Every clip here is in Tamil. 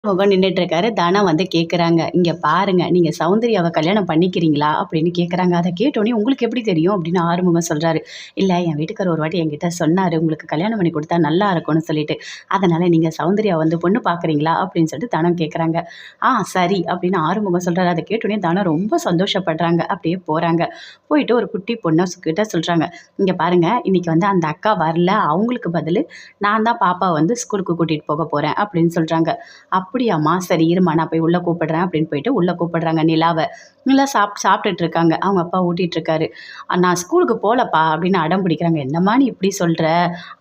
முகம் நின்னுட்டுருக்காரு. தனம் வந்து கேட்குறாங்க, "இங்க பாருங்க, நீங்க சௌந்தர்யாவ கல்யாணம் பண்ணிக்கிறீங்களா?" அப்படின்னு கேட்குறாங்க. அத கேட்டோனே, "உங்களுக்கு எப்படி தெரியும்?" அப்படின்னு ஆறுமுகம் சொல்றாரு. "இல்ல என் வீட்டுக்காரர் ஒரு வாட்டி என்கிட்ட சொன்னாரு, உங்களுக்கு கல்யாணம் பண்ணி குடுத்தா நல்லா இருக்கும்னு சொல்லிட்டு. அதனால நீங்க சௌந்தர்யா வந்து பொண்ணு பார்க்குறீங்களா?" அப்படின்னு சொல்லிட்டு தனம் கேட்குறாங்க. சரி" அப்படின்னு ஆறுமுகம் சொல்றாரு. அத கேட்டோனே தனம் ரொம்ப சந்தோஷப்படுறாங்க. அப்படியே போறாங்க. போயிட்டு ஒரு குட்டி பொண்ண கிட்ட சொல்றாங்க, "இங்க பாருங்க, இன்னைக்கு வந்து அந்த அக்கா வரல. அவங்களுக்கு பதிலு நான் தான் பாப்பாவ வந்து ஸ்கூலுக்கு கூட்டிட்டு போக போறேன்" அப்படின்னு சொல்றாங்க. அப்படியாம்மா! சரி இரும்மா நான் போய் உள்ள கூப்பிடுறேன் அப்படின்னு போயிட்டு உள்ள கூப்பிடுறாங்க நிலாவ. நிலா சாப்பிட்டுட்டு இருக்காங்க. அவங்க அப்பா ஊட்டிட்டு இருக்காரு. நான் ஸ்கூலுக்கு போலப்பா அப்படின்னு அடம் பிடிக்கிறாங்க. என்னம்மா நீ இப்படி சொல்ற?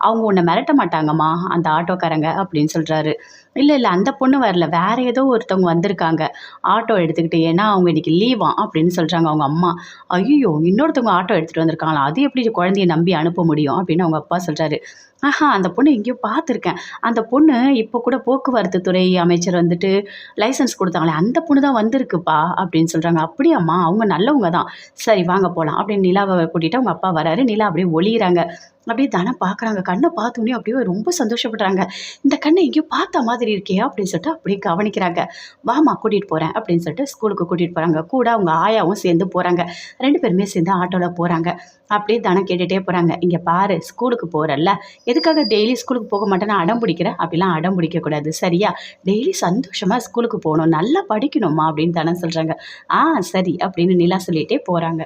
அவங்க உன்ன மிரட்ட மாட்டாங்கம்மா அந்த ஆட்டோக்காரங்க அப்படின்னு சொல்றாரு. இல்ல, இல்ல அந்த பொண்ணு வரல. வேற ஏதோ ஒருத்தவங்க வந்திருக்காங்க. ஆட்டோ எடுத்துக்கிட்டு. ஏன்னா அவங்க இன்னைக்கு லீவாம் அப்படின்னு சொல்றாங்க அவங்க அம்மா. ஐய்யயோ! இன்னொருத்தவங்க ஆட்டோ எடுத்துட்டு வந்திருக்காங்களா? அது எப்படி குழந்தைய நம்பி அனுப்ப முடியும்? அப்படின்னு அவங்க அப்பா சொல்றாரு. அந்த பொண்ண எங்கேயோ பார்த்துருக்கேன். அந்த பொண்ணு இப்போ கூட போக்குவரத்து துறை அமைச்சர் வந்துட்டு லைசென்ஸ் குடுத்தாங்களே, அந்த பொண்ணு தான் வந்திருக்குப்பா அப்படின்னு சொல்றாங்க. அப்படியாம்மா! அவங்க நல்லவங்க தான். சரி வாங்க போலாம் அப்படின்னு நிலாவ கூட்டிட்டு அவங்க அப்பா வராரு. நிலா அப்படியே ஒளியிறாங்க. அப்படியே தனம் பார்க்குறாங்க. கண்ண பார்த்தோனே அப்படியே ரொம்ப சந்தோஷப்படுறாங்க. இந்த கண்ண எங்கேயோ பார்த்த மாதிரி இருக்கே அப்படின்னு சொல்லிட்டு அப்படியே கவனிக்கிறாங்க. வாம்மா கூட்டிட்டு போறேன் அப்படின்னு சொல்லிட்டு ஸ்கூலுக்கு கூட்டிட்டு போறாங்க. கூட அவங்க ஆயாவும் சேர்ந்து போறாங்க. 2 பேருமே சேர்ந்து ஆட்டோல போறாங்க. அப்படியே தனம் கேட்டுட்டே போறாங்க. "இங்க பாரு ஸ்கூலுக்கு போறல்ல, எதுக்காக டெய்லி ஸ்கூலுக்கு போக மாட்டேன்னு அடம் பிடிக்கிற? அப்படிலாம் அடம் பிடிக்கக்கூடாது சரியா? டெய்லி சந்தோஷமா ஸ்கூலுக்கு போணும். நல்லா படிக்கணும்மா" அப்படின்னு தனம் சொல்றாங்க. "சரி" அப்படின்னு நிலா சொல்லிட்டே போறாங்க.